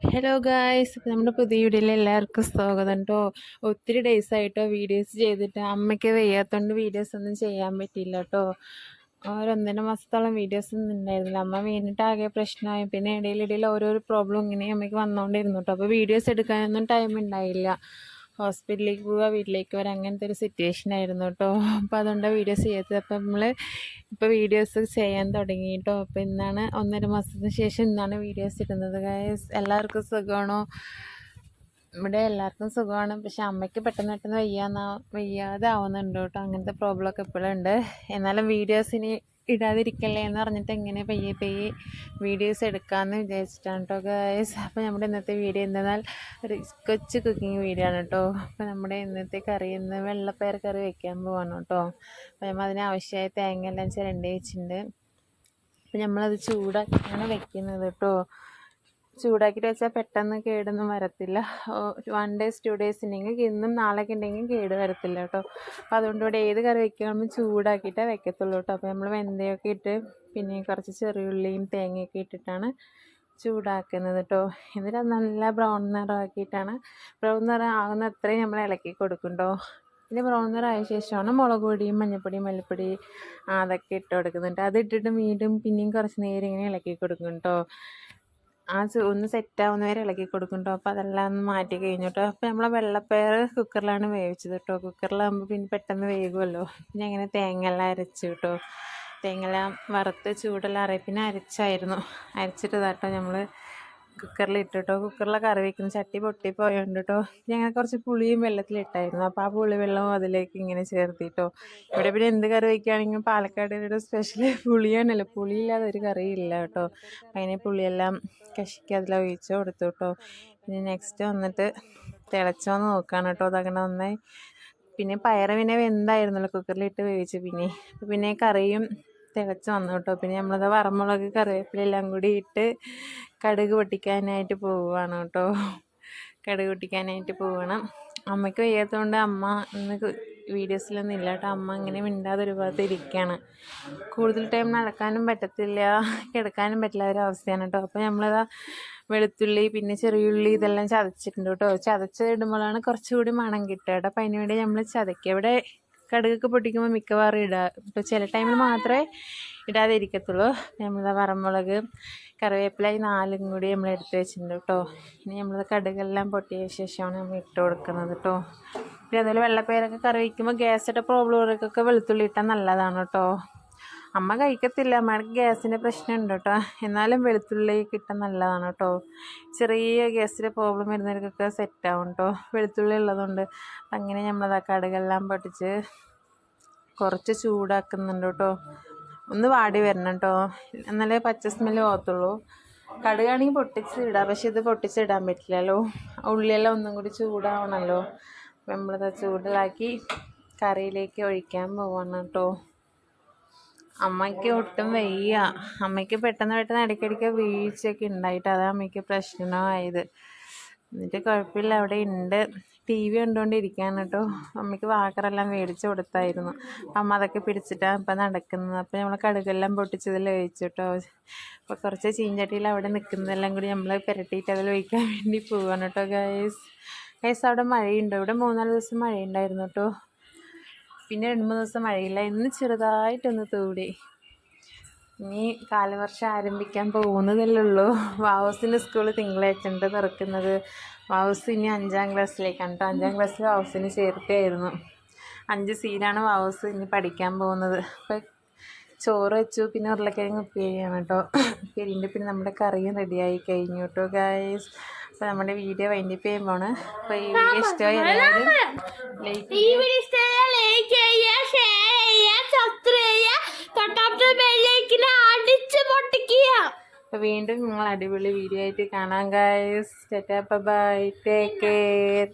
Hello guys, ഇപ്പം നമ്മുടെ പുതിയ വീഡിയോയിൽ എല്ലാവർക്കും സ്വാഗതം കേട്ടോ. ഒത്തിരി ഡേയ്സ് ആയിട്ടോ വീഡിയോസ് ചെയ്തിട്ട് അമ്മയ്ക്ക് വയ്യാത്തതുകൊണ്ട് വീഡിയോസ് ഒന്നും ചെയ്യാൻ പറ്റിയില്ല കേട്ടോ. ഒരൊന്നര മാസത്തോളം വീഡിയോസ് ഒന്നും ഉണ്ടായിരുന്നില്ല. അമ്മ വീണിട്ട് ആകെ പ്രശ്നമായി. പിന്നെ ഇടയിൽ ഓരോരോ പ്രോബ്ലം ഇങ്ങനെ അമ്മയ്ക്ക് വന്നുകൊണ്ടിരുന്നു കേട്ടോ. അപ്പോൾ വീഡിയോസ് എടുക്കാനൊന്നും ടൈം ഉണ്ടായില്ല. ഹോസ്പിറ്റലിലേക്ക് പോവുക, വീട്ടിലേക്ക് വരാം, അങ്ങനത്തെ ഒരു സിറ്റുവേഷൻ ആയിരുന്നു കേട്ടോ. അപ്പോൾ അതുകൊണ്ട് വീഡിയോസ് ചെയ്യാത്തത്. അപ്പം നമ്മൾ ഇപ്പോൾ വീഡിയോസ് ചെയ്യാൻ തുടങ്ങി കേട്ടോ. അപ്പോൾ ഇന്നാണ് 1.5 മാസത്തിന് ശേഷം ഇന്നാണ് വീഡിയോസ് ഇടുന്നത്. ഗൈസ്, എല്ലാവർക്കും സുഖമാണോ? ഇവിടെ എല്ലാവർക്കും സുഖമാണ്. പക്ഷെ അമ്മയ്ക്ക് പെട്ടെന്ന് വയ്യാതെ ആവുന്നുണ്ട് കേട്ടോ. അങ്ങനത്തെ പ്രോബ്ലമൊക്കെ ഇപ്പോഴും ഉണ്ട്. എന്നാലും വീഡിയോസിന് ഇടാതിരിക്കല്ലേ എന്ന് പറഞ്ഞിട്ട് എങ്ങനെ പയ്യെ വീഡിയോസ് എടുക്കാമെന്ന് വിചാരിച്ചിട്ടാണ് കേട്ടോ ഗൈസ്. അപ്പോൾ നമ്മുടെ ഇന്നത്തെ വീഡിയോ എന്തെന്നാൽ ഒരു കൊച്ചു കുക്കിംഗ് വീഡിയോ ആണ് കേട്ടോ. അപ്പോൾ നമ്മുടെ ഇന്നത്തെ കറി ഇന്ന് വെള്ളപ്പയർ കറി വെക്കാൻ പോവാണ് കേട്ടോ. അപ്പോൾ നമ്മൾ അതിനാവശ്യമായ തേങ്ങ എല്ലാം ചിരണ്ടി വെച്ചിട്ടുണ്ട്. അപ്പോൾ നമ്മളത് ചൂടാക്കിയാണ് വെക്കുന്നത് കേട്ടോ. ചൂടാക്കിയിട്ട് വെച്ചാൽ പെട്ടെന്ന് കേടൊന്നും വരത്തില്ല. 1 ഡേയ്സ് 2 ഡേയ്സ് ഉണ്ടെങ്കിൽ ഇന്നും നാളെയൊക്കെ ഉണ്ടെങ്കിൽ കേട് വരത്തില്ല കേട്ടോ. അപ്പോൾ അതുകൊണ്ട് ഇവിടെ ഏത് കറി വയ്ക്കുമ്പോൾ ചൂടാക്കിയിട്ടേ വെക്കത്തുള്ളൂ കേട്ടോ. അപ്പോൾ നമ്മൾ വെന്തയൊക്കെ ഇട്ട് പിന്നെ കുറച്ച് ചെറിയുള്ളിയും തേങ്ങയൊക്കെ ഇട്ടിട്ടാണ് ചൂടാക്കുന്നത് കേട്ടോ. എന്നിട്ട് നല്ല ബ്രൗൺ നിറമാക്കിയിട്ടാണ് ബ്രൗൺ നിറം ആകുന്ന അത്രയും നമ്മൾ ഇളക്കി കൊടുക്കും കേട്ടോ. പിന്നെ ബ്രൗൺ നിറമായ ശേഷമാണ് മുളക് പൊടിയും മഞ്ഞൾപ്പൊടിയും മല്ലിപ്പൊടി അതൊക്കെ ഇട്ട് കൊടുക്കുന്നുണ്ട്. അതിട്ടിട്ട് വീണ്ടും പിന്നെയും കുറച്ച് നേരം ഇങ്ങനെ ഇളക്കി കൊടുക്കും കേട്ടോ. ഒന്ന് സെറ്റാവുന്ന വരെ ഇളക്കി കൊടുക്കും കേട്ടോ. അപ്പോൾ അതെല്ലാം ഒന്ന് മാറ്റി കഴിഞ്ഞു കേട്ടോ. അപ്പോൾ നമ്മൾ വെള്ളപ്പയർ കുക്കറിലാണ് വേവിച്ചത് കേട്ടോ. കുക്കറിലാകുമ്പോൾ പിന്നെ പെട്ടെന്ന് വേകുമല്ലോ. പിന്നെ അങ്ങനെ തേങ്ങയെല്ലാം അരച്ചു കേട്ടോ. തേങ്ങയെല്ലാം വറുത്ത് ചൂടെല്ലാം പിന്നെ അരച്ചായിരുന്നു. അരച്ചിട്ട് കേട്ടോ നമ്മൾ കുക്കറിൽ ഇട്ടിട്ടോ. കുക്കറിലെ കറി വയ്ക്കുന്ന ചട്ടി പൊട്ടിപ്പോയുണ്ട് കേട്ടോ. ഞങ്ങൾ കുറച്ച് പുളിയും വെള്ളത്തിലിട്ടായിരുന്നു. അപ്പോൾ ആ പുളിവെള്ളവും അതിലേക്ക് ഇങ്ങനെ ചേർത്തിട്ടോ. ഇവിടെ പിന്നെ എന്ത് കറി വയ്ക്കുകയാണെങ്കിലും പാലക്കാടിൻ്റെ സ്പെഷ്യൽ പുളിയാണല്ലോ. പുളിയില്ലാതെ ഒരു കറിയില്ല കേട്ടോ. അതിനെ പുളിയെല്ലാം കശിക്ക് അതിലാണ് ഒഴിച്ച് കൊടുത്തു കേട്ടോ. പിന്നെ നെക്സ്റ്റ് വന്നിട്ട് തിളച്ചോന്ന് നോക്കുകയാണ് കേട്ടോ. അതങ്ങനെ നന്നായി. പിന്നെ പയറ് പിന്നെ വെന്തായിരുന്നല്ലോ കുക്കറിലിട്ട് വേവിച്ച്. പിന്നെ കറിയും തിളച്ച് വന്നു കേട്ടോ. പിന്നെ നമ്മളത് വറമുളക് കറിവേപ്പില എല്ലാം കൂടി ഇട്ട് കടുക് പൊട്ടിക്കാനായിട്ട് പോവുകയാണ് കേട്ടോ. കടുക് പൊട്ടിക്കാനായിട്ട് പോവണം. അമ്മയ്ക്ക് വയ്യാത്തതുകൊണ്ട് അമ്മ ഇന്ന് വീഡിയോസിലൊന്നും ഇല്ല കേട്ടോ. അമ്മ ഇങ്ങനെ മിണ്ടാതെ ഒരു ഭാഗത്ത് ഇരിക്കുകയാണ്. കൂടുതൽ ടൈം നടക്കാനും പറ്റത്തില്ല, കിടക്കാനും പറ്റില്ല ഒരവസ്ഥയാണ് കേട്ടോ. അപ്പോൾ നമ്മളത് വെളുത്തുള്ളി പിന്നെ ചെറിയുള്ളി ഇതെല്ലാം ചതച്ചിട്ടുണ്ട് കേട്ടോ. ചതച്ചിടുമ്പോഴാണ് കുറച്ചുകൂടി മണം കിട്ടുക കേട്ടോ. അപ്പോൾ അതിന് വേണ്ടി നമ്മൾ ചതയ്ക്കുക. ഇവിടെ കടുകൊക്കെ പൊട്ടിക്കുമ്പോൾ മിക്കവാറും ഇപ്പോൾ ചില ടൈമിൽ മാത്രമേ ഇടാതെ ഇരിക്കത്തുള്ളൂ. നമ്മൾ വറമുളക് കറിവേപ്പില 4 കൂടി നമ്മൾ എടുത്ത് വെച്ചിട്ടുണ്ട് കേട്ടോ. ഇനി നമ്മൾ കടുകെല്ലാം പൊട്ടിയ ശേഷമാണ് നമ്മൾ ഇട്ട് കൊടുക്കുന്നത് കേട്ടോ. പിന്നെ അതുപോലെ വെള്ളപ്പയറൊക്കെ കറി വയ്ക്കുമ്പോൾ ഗ്യാസിൻ്റെ പ്രോബ്ലമുകൾക്കൊക്കെ വെളുത്തുള്ളി ഇട്ടാൽ നല്ലതാണ് കേട്ടോ. അമ്മ കഴിക്കത്തില്ല, അമ്മയ്ക്ക് ഗ്യാസിൻ്റെ പ്രശ്നമുണ്ട് കേട്ടോ. എന്നാലും വെളുത്തുള്ളി ഇട്ടാൽ നല്ലതാണ് കേട്ടോ. ചെറിയ ഗ്യാസിൻ്റെ പ്രോബ്ലം വരുന്നവർക്കൊക്കെ സെറ്റാവും കേട്ടോ വെളുത്തുള്ളി ഉള്ളതുകൊണ്ട്. അങ്ങനെ നമ്മളത് കടുകെല്ലാം പൊട്ടിച്ച് കുറച്ച് ചൂടാക്കുന്നുണ്ട് കേട്ടോ. ഒന്ന് വാടി വരണം കേട്ടോ, എന്നാലേ പച്ച സ്മെല്ല് പോകത്തുള്ളൂ. കടുകാണെങ്കിൽ പൊട്ടിച്ച് ഇടാം, പക്ഷെ ഇത് പൊട്ടിച്ചിടാൻ പറ്റില്ലല്ലോ. ഉള്ളിയെല്ലാം ഒന്നും കൂടി ചൂടാവണമല്ലോ. അപ്പം നമ്മളത് ചൂടിലാക്കി കറിയിലേക്ക് ഒഴിക്കാൻ പോവാണ് കേട്ടോ. അമ്മയ്ക്ക് ഒട്ടും വയ്യ. അമ്മയ്ക്ക് പെട്ടെന്ന് ഇടയ്ക്കിടയ്ക്ക് വീഴ്ചയൊക്കെ ഉണ്ടായിട്ട് അതാണ് അമ്മയ്ക്ക് പ്രശ്നമായത്. എന്നിട്ട് കുഴപ്പമില്ല, അവിടെ ഉണ്ട്. TV കണ്ടുകൊണ്ടിരിക്കുകയാണ് കേട്ടോ. അമ്മയ്ക്ക് വാക്കറെല്ലാം മേടിച്ച് കൊടുത്തായിരുന്നു. അമ്മ അതൊക്കെ പിടിച്ചിട്ടാണ് ഇപ്പം നടക്കുന്നത്. അപ്പോൾ നമ്മൾ കടുകെല്ലാം പൊട്ടിച്ചതിൽ ഒഴിച്ചു കേട്ടോ. അപ്പോൾ കുറച്ച് ചീഞ്ചട്ടിയിൽ അവിടെ നിൽക്കുന്നതെല്ലാം കൂടി നമ്മൾ പുരട്ടിയിട്ട് അതിൽ ഒഴിക്കാൻ വേണ്ടി പോവാണ് കേട്ടോ. ഗൈസ് അവിടെ മഴയുണ്ട്. ഇവിടെ 3-4 ദിവസം മഴയുണ്ടായിരുന്നു കേട്ടോ. പിന്നെ 2-3 ദിവസം മഴയില്ല. ഇന്ന് ചെറുതായിട്ടൊന്ന് തൂടി. ഇനി കാലവർഷം ആരംഭിക്കാൻ പോകുന്നതല്ലേ ഉള്ളൂ. വാവൂസിൻ്റെ സ്കൂൾ തിങ്കളാഴ്ച തുറക്കുന്നത്. വാവൂസ് ഇനി 5ാം ക്ലാസ്സിലേക്കാണ് കേട്ടോ. 5ാം ക്ലാസ്സിൽ വാവൂസിന് ചേർക്കുകയായിരുന്നു. 5 സീനാണ് വാവൂസ് ഇനി പഠിക്കാൻ പോകുന്നത്. അപ്പോൾ ചോറ് വെച്ചു, പിന്നെ ഉരുളക്കിഴങ്ങ് ഉപ്പേരിയാണ് കേട്ടോ. ഉപ്പേരിൻ്റെ പിന്നെ നമ്മുടെ കറിയും റെഡിയായി കഴിഞ്ഞു കേട്ടോ ഗൈസ്. അപ്പോൾ നമ്മുടെ വീഡിയോ വൈൻഡപ്പ് ചെയ്യുമ്പോഴാണ്. അപ്പോൾ ഈ വീഡിയോ ഇഷ്ടമായി എല്ലാവരും ലൈക്ക് അപ്പോൾ വീണ്ടും നിങ്ങൾ അടിപൊളി വീഡിയോ ആയിട്ട് കാണാം guys. Tata bye, take care.